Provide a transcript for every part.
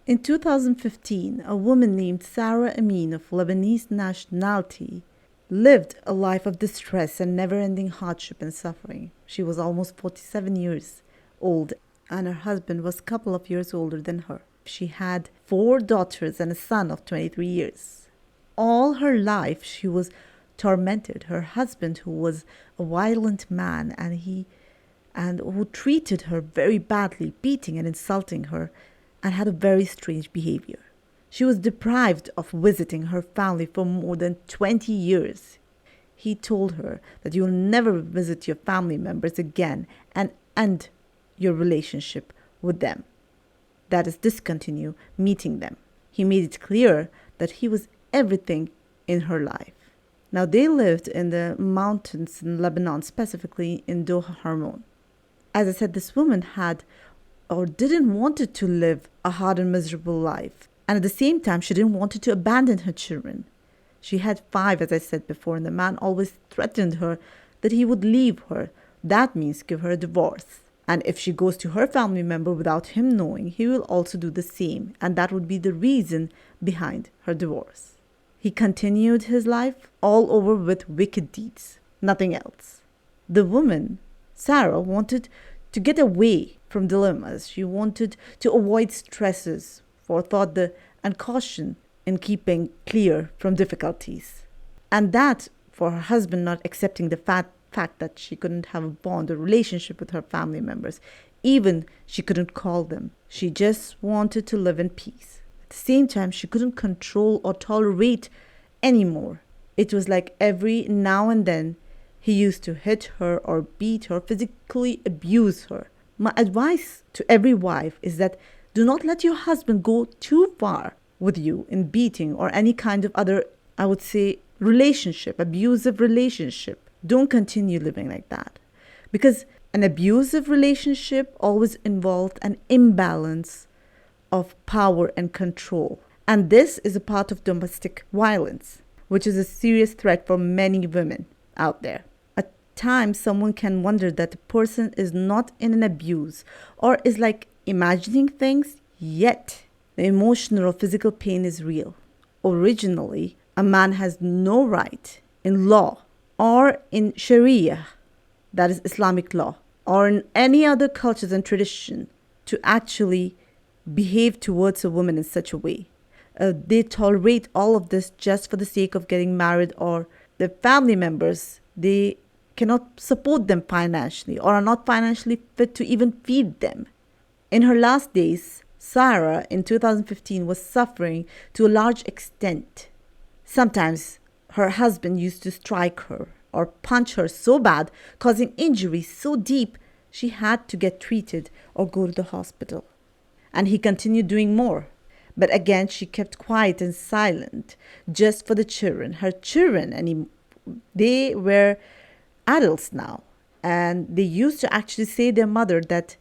In 2015, a woman named Sarah Amin of Lebanese nationality lived a life of distress and never ending hardship and suffering. She was almost 47 years old, and her husband was a couple of years older than her. She had 4 daughters and a son of 23 years. All her life, she was tormented. Her husband, who was a violent man, and who treated her very badly, beating and insulting her, and had a very strange behavior. She was deprived of visiting her family for more than 20 years. He told her that you'll never visit your family members again and end your relationship with them. That is, discontinue meeting them. He made it clear that he was everything in her life. Now, they lived in the mountains in Lebanon, specifically in Doha Harmon. As I said, this woman had or didn't want to live a hard and miserable life. And at the same time, she didn't want to abandon her children. She had 5, as I said before, and the man always threatened her that he would leave her. That means give her a divorce. And if she goes to her family member without him knowing, he will also do the same. And that would be the reason behind her divorce. He continued his life all over with wicked deeds, nothing else. The woman, Sarah, wanted to get away from dilemmas. She wanted to avoid stresses, forethought and caution in keeping clear from difficulties. And that, for her husband not accepting the fact that she couldn't have a bond or relationship with her family members, even she couldn't call them. She just wanted to live in peace. At the same time, she couldn't control or tolerate anymore. It was like every now and then he used to hit her or beat her, physically abuse her. My advice to every wife is that do not let your husband go too far with you in beating or any kind of other, I would say, relationship, abusive relationship. Don't continue living like that. Because an abusive relationship always involved an imbalance of power and control. And this is a part of domestic violence, which is a serious threat for many women out there. At times, someone can wonder that the person is not in an abuse or is like imagining things, yet the emotional or physical pain is real. Originally, a man has no right in law or in Sharia, that is Islamic law, or in any other cultures and tradition to actually behave towards a woman in such a way. They tolerate all of this just for the sake of getting married, or their family members, they cannot support them financially or are not financially fit to even feed them. In her last days, Sarah in 2015 was suffering to a large extent. Sometimes her husband used to strike her or punch her so bad, causing injuries so deep she had to get treated or go to the hospital. And he continued doing more. But again, she kept quiet and silent just for the children. Her children, they were adults now. And they used to actually say to their mother that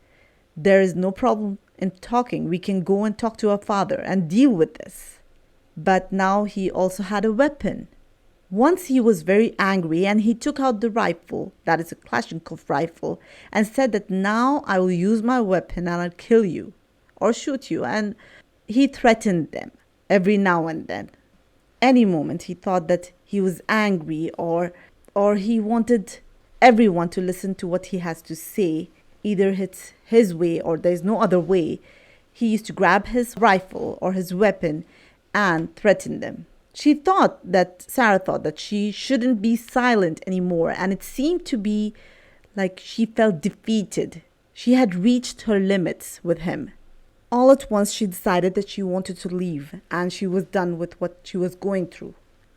there is no problem in talking. We can go and talk to our father and deal with this. But now he also had a weapon. Once he was very angry and he took out the rifle, that is a Kalashnikov rifle, and said that now I will use my weapon and I'll kill you or shoot you. And he threatened them every now and then. Any moment he thought that he was angry or he wanted everyone to listen to what he has to say, either it's his way or there's no other way, he used to grab his rifle or his weapon and threaten them. Sarah thought that she shouldn't be silent anymore, and it seemed to be like she felt defeated. She had reached her limits with him. All at once she decided that she wanted to leave and she was done with what she was going through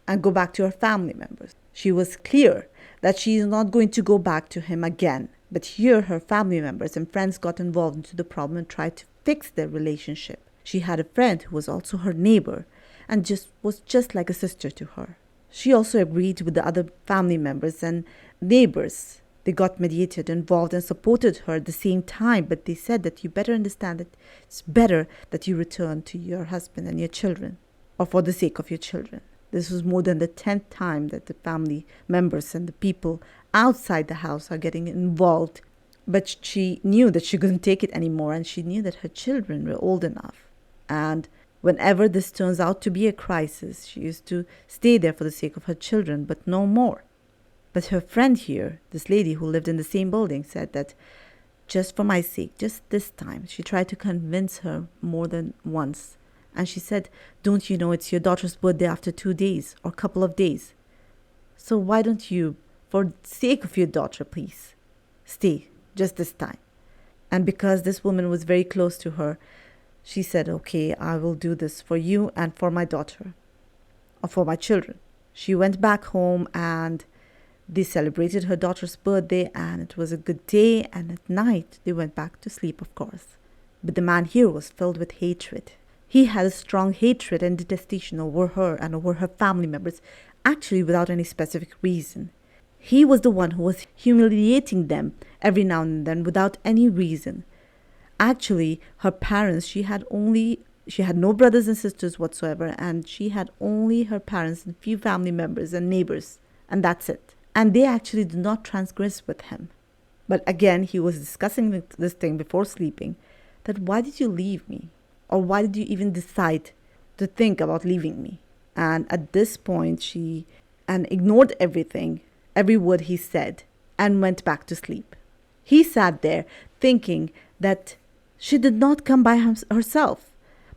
and go back to her family members. She was clear that she is not going to go back to him again. But here her family members and friends got involved into the problem and tried to fix their relationship. She had a friend who was also her neighbor and was just like a sister to her. She also agreed with the other family members and neighbors. They got mediated, involved, and supported her at the same time, but they said that you better understand that it's better that you return to your husband and your children, or for the sake of your children. This was more than the 10th time that the family members and the people outside the house are getting involved. But she knew that she couldn't take it anymore, and she knew that her children were old enough. And whenever this turns out to be a crisis, she used to stay there for the sake of her children, but no more. But her friend here, this lady who lived in the same building, said that just for my sake, just this time, she tried to convince her more than once. And she said, don't you know it's your daughter's birthday after 2 days or couple of days? So why don't you, for the sake of your daughter, please, stay just this time? And because this woman was very close to her, she said, okay, I will do this for you and for my daughter, or for my children. She went back home and they celebrated her daughter's birthday, and it was a good day. And at night, they went back to sleep, of course. But the man here was filled with hatred. He had a strong hatred and detestation over her and over her family members, actually without any specific reason. He was the one who was humiliating them every now and then without any reason. Actually, her parents, she had no brothers and sisters whatsoever, and she had only her parents and few family members and neighbors, and that's it. And they actually did not transgress with him. But again, he was discussing this thing before sleeping, that why did you leave me? Or why did you even decide to think about leaving me? And at this point, she ignored everything, every word he said, and went back to sleep. He sat there thinking that she did not come by herself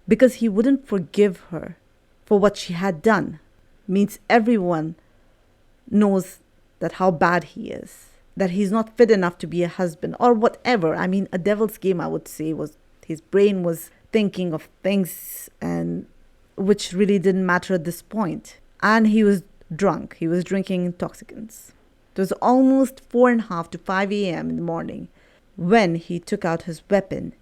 because he wouldn't forgive her for what she had done. Means everyone knows that how bad he is, that he's not fit enough to be a husband or whatever. I mean, a devil's game, I would say, was his brain was thinking of things and which really didn't matter at this point. And he was drunk. He was drinking intoxicants. It was almost 4:30 to 5 a.m. in the morning when he took out his weapon,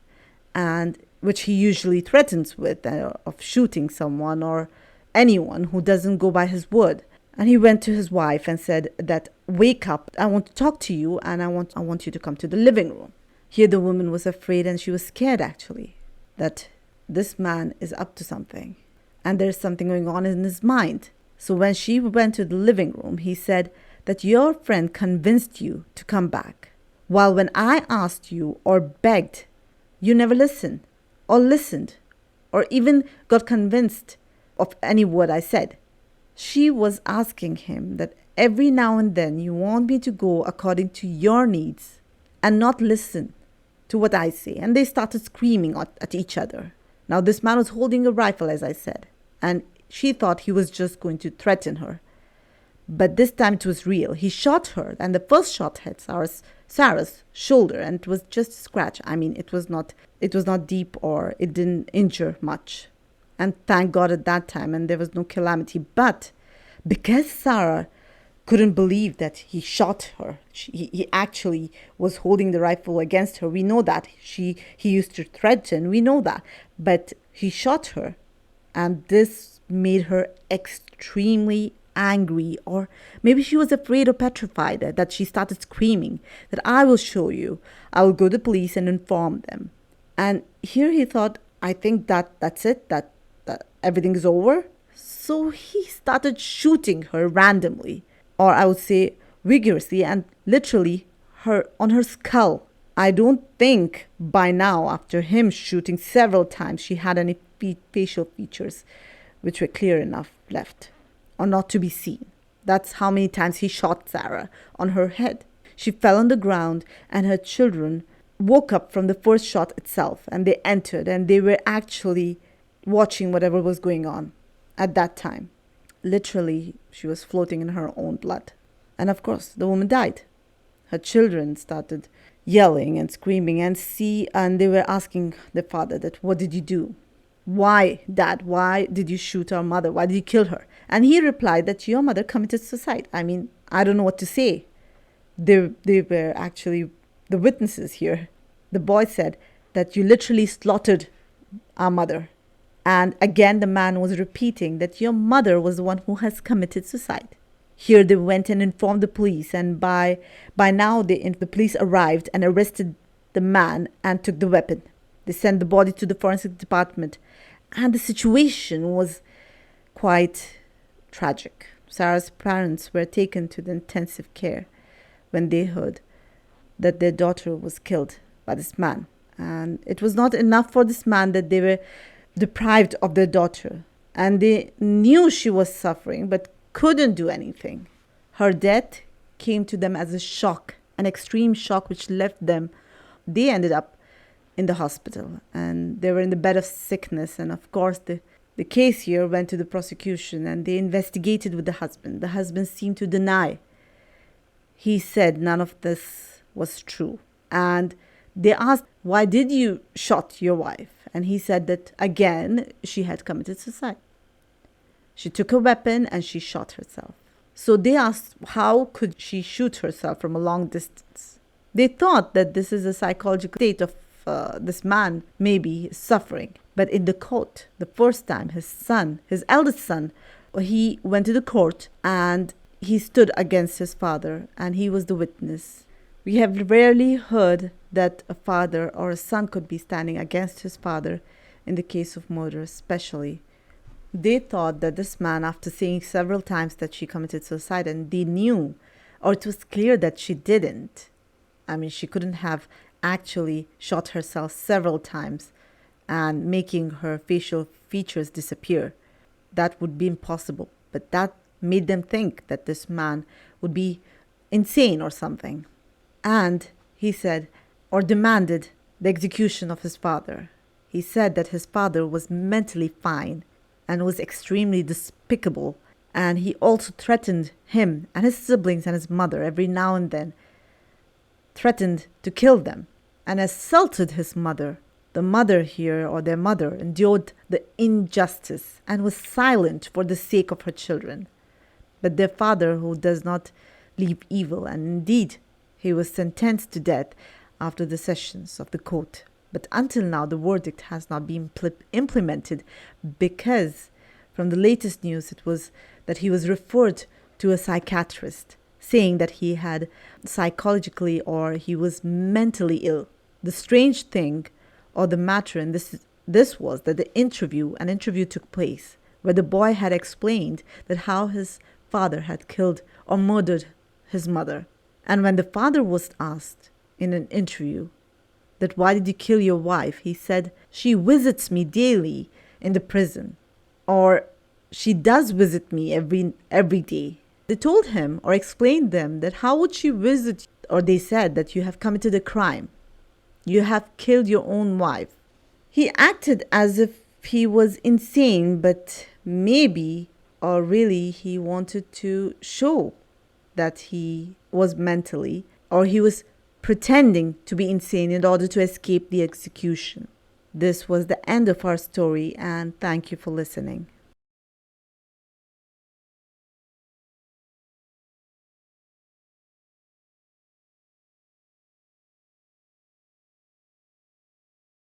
and which he usually threatens with of shooting someone or anyone who doesn't go by his word. And he went to his wife and said that, wake up, I want to talk to you, and I want you to come to the living room. Here the woman was afraid, and she was scared actually, that this man is up to something and there's something going on in his mind. So when she went to the living room, he said that your friend convinced you to come back, while when I asked you or begged, you never listened or even got convinced of any word I said. She was asking him that every now and then you want me to go according to your needs and not listen to what I say. And they started screaming at each other. Now this man was holding a rifle, as I said, and she thought he was just going to threaten her. But this time it was real. He shot her, and the first shot hit Sarah's shoulder, and it was just a scratch. I mean, it was not deep, or it didn't injure much. And thank God at that time, and there was no calamity. But because Sarah couldn't believe that he shot her, he actually was holding the rifle against her. We know that. He used to threaten. We know that. But he shot her, and this made her extremely angry, or maybe she was afraid or petrified that she started screaming that I will show you. I will go to the police and inform them. And here he thought, I think that's it, that everything is over. So he started shooting her randomly, or I would say vigorously and literally on her skull. I don't think by now, after him shooting several times, she had any facial features which were clear enough left or not to be seen. That's how many times he shot Sarah on her head. She fell on the ground, and her children woke up from the first shot itself, and they entered, and they were actually watching whatever was going on at that time. Literally, she was floating in her own blood. And of course, the woman died. Her children started yelling and screaming, and they were asking the father that, what did you do? Why, Dad? Why did you shoot our mother? Why did you kill her? And he replied that your mother committed suicide. I mean, I don't know what to say. They were actually the witnesses here. The boy said that you literally slaughtered our mother. And again, the man was repeating that your mother was the one who has committed suicide. Here they went and informed the police, and by now the police arrived and arrested the man and took the weapon. They sent the body to the forensic department, and the situation was quite tragic. Sarah's parents were taken to the intensive care when they heard that their daughter was killed by this man. And it was not enough for this man that they were deprived of their daughter, and they knew she was suffering but couldn't do anything. Her death came to them as a shock, an extreme shock which left them. They ended up in the hospital and they were in the bed of sickness. And of course, the case here went to the prosecution and they investigated with the husband. The husband seemed to deny. He said none of this was true. And they asked, why did you shot your wife? And he said that, again, she had committed suicide. She took a weapon and she shot herself. So they asked, how could she shoot herself from a long distance? They thought that this is a psychological state of this man maybe suffering. But in the court, the first time, his eldest son, he went to the court and he stood against his father and he was the witness. We have rarely heard that a father or a son could be standing against his father in the case of murder especially. They thought that this man, after saying several times that she committed suicide, and they knew, or it was clear that she didn't. I mean, she couldn't have actually shot herself several times and making her facial features disappear. That would be impossible. But that made them think that this man would be insane or something. And he said, or demanded, the execution of his father. He said that his father was mentally fine and was extremely despicable. And he also threatened him and his siblings and his mother every now and then, threatened to kill them and assaulted his mother. The mother here, or their mother, endured the injustice and was silent for the sake of her children. But their father, who does not leave evil, and indeed he was sentenced to death after the sessions of the court. But until now, the verdict has not been implemented because from the latest news, it was that he was referred to a psychiatrist, saying that he had psychologically or he was mentally ill. The strange thing or the matter in this was that an interview took place where the boy had explained that how his father had killed or murdered his mother. And when the father was asked in an interview that why did you kill your wife, he said, she visits me daily in the prison, or she does visit me every day. They told him or explained them that how would she visit, or they said that you have committed a crime. You have killed your own wife. He acted as if he was insane, but maybe or really he wanted to show that he was mentally, or he was pretending to be insane in order to escape the execution. This was the end of our story, and thank you for listening.